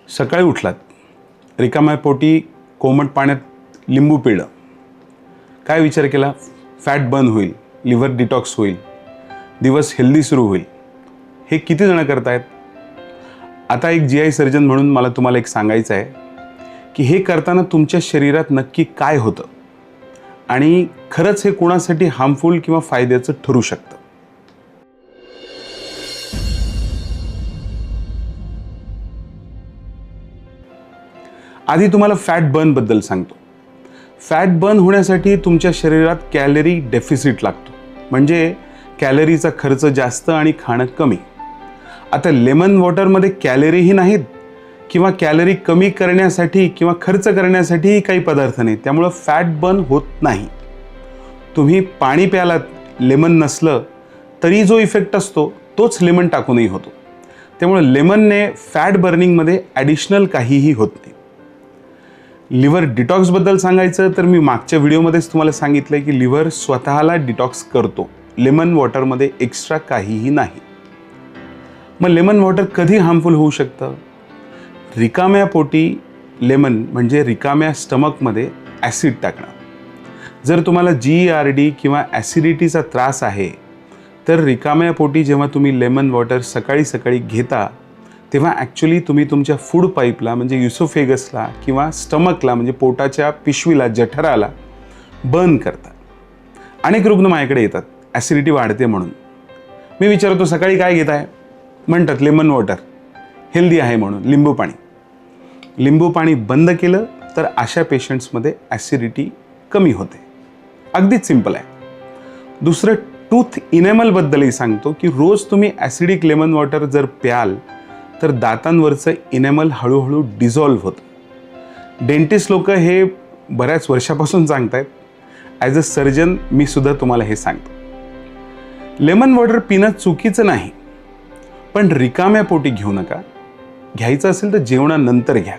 सकाळी उठलात, रिकाम्या पोटी कोमट पाण्यात लिंबू पिळलं, काय विचार केला? फॅट बर्न होईल, लिव्हर डिटॉक्स होईल, दिवस हेल्दी सुरू होईल. हे किती जण करतायत? आता एक GI सर्जन म्हणून मला तुम्हाला एक सांगायचं आहे की हे करताना तुमच्या शरीरात नक्की काय होतं आणि खरंच हे कोणासाठी हार्मफुल किंवा फायद्याचं ठरू शकतं. आधी तुम्हाला फॅट बर्न बद्दल सांगतो. फॅट बर्न होण्यासाठी तुमच्या शरीरात कॅलरी डेफिसिट लागतो, म्हणजे कॅलरीचा खर्च जास्त आणि खाणं कमी. आता लेमन वॉटरमध्ये कॅलरीही नाहीत किंवा कॅलरी कमी करण्यासाठी किंवा खर्च करण्यासाठीही काही पदार्थ नाहीत, त्यामुळं फॅट बर्न होत नाही. तुम्ही पाणी प्यालात, लेमन नसलं तरी जो इफेक्ट असतो तोच लेमन टाकूनही होतो. त्यामुळे लेमनने फॅट बर्निंगमध्ये ॲडिशनल काहीही होत नाही. लिव्हर डिटॉक्सबद्दल सांगायचं तर मी मागच्या व्हिडिओमध्येच तुम्हाला सांगितलं की लिव्हर स्वतःला डिटॉक्स करतो, लेमन वॉटरमध्ये एक्स्ट्रा काहीही नाही. मग लेमन वॉटर कधी हार्मफुल होऊ शकतं? रिकाम्या पोटी लेमन म्हणजे रिकाम्या स्टमकमध्ये ॲसिड टाकणं. जर तुम्हाला GERD किंवा ॲसिडिटीचा त्रास आहे तर रिकाम्या पोटी जेव्हा तुम्ही लेमन वॉटर सकाळी सकाळी घेता तेव्हा ॲक्च्युली तुम्ही तुमच्या फूड पाईपला म्हणजे युसोफेगसला किंवा स्टमकला म्हणजे पोटाच्या पिशवीला, जठराला बर्न करता. अनेक रुग्ण माझ्याकडे येतात ॲसिडिटी वाढते म्हणून. मी विचारतो सकाळी काय घेत आहे? म्हणतात लेमन वॉटर, हेल्दी आहे म्हणून, लिंबू पाणी. लिंबू पाणी बंद केलं तर अशा पेशंट्समध्ये ॲसिडिटी कमी होते. अगदीच सिंपल आहे. दुसरं टूथ इनेमलबद्दलही सांगतो की रोज तुम्ही ॲसिडिक लेमन वॉटर जर प्याल तर दातांवरचं इनेमल हळूहळू डिझॉल्व्ह होतं. डेंटिस्ट लोक हे बऱ्याच वर्षापासून सांगतायत. ॲज अ सर्जन मी सुद्धा तुम्हाला हे सांगतो. लेमन वॉटर पिणं चुकीचं नाही, पण रिकाम्या पोटी घेऊ नका. घ्यायचं असेल तर जेवणानंतर घ्या.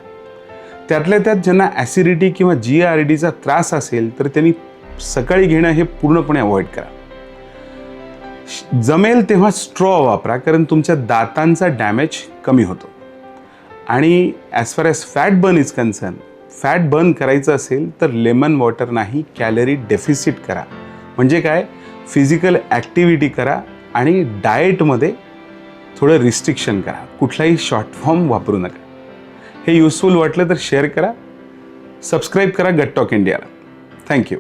त्यातल्या त्यात ज्यांना ॲसिडिटी किंवा GERDचा त्रास असेल तर त्यांनी सकाळी घेणं हे पूर्णपणे अवॉइड करा. जमेल तेव्हा स्ट्रॉ वापरा, कारण तुमच्या दातांचा डॅमेज कमी होतो. आणि as far as fat burn is concern, fat burn करायचं असेल तर लेमन वॉटर नाही, कॅलरी डेफिसिट करा. म्हणजे काय? फिजिकल ॲक्टिव्हिटी करा आणि डाएटमध्ये थोडं रिस्ट्रिक्शन करा. कुठलाही शॉर्ट फॉर्म वापरू नका. हे युजफुल वाटलं तर शेअर करा, सबस्क्राईब करा गट टॉक इंडियाला. थँक्यू.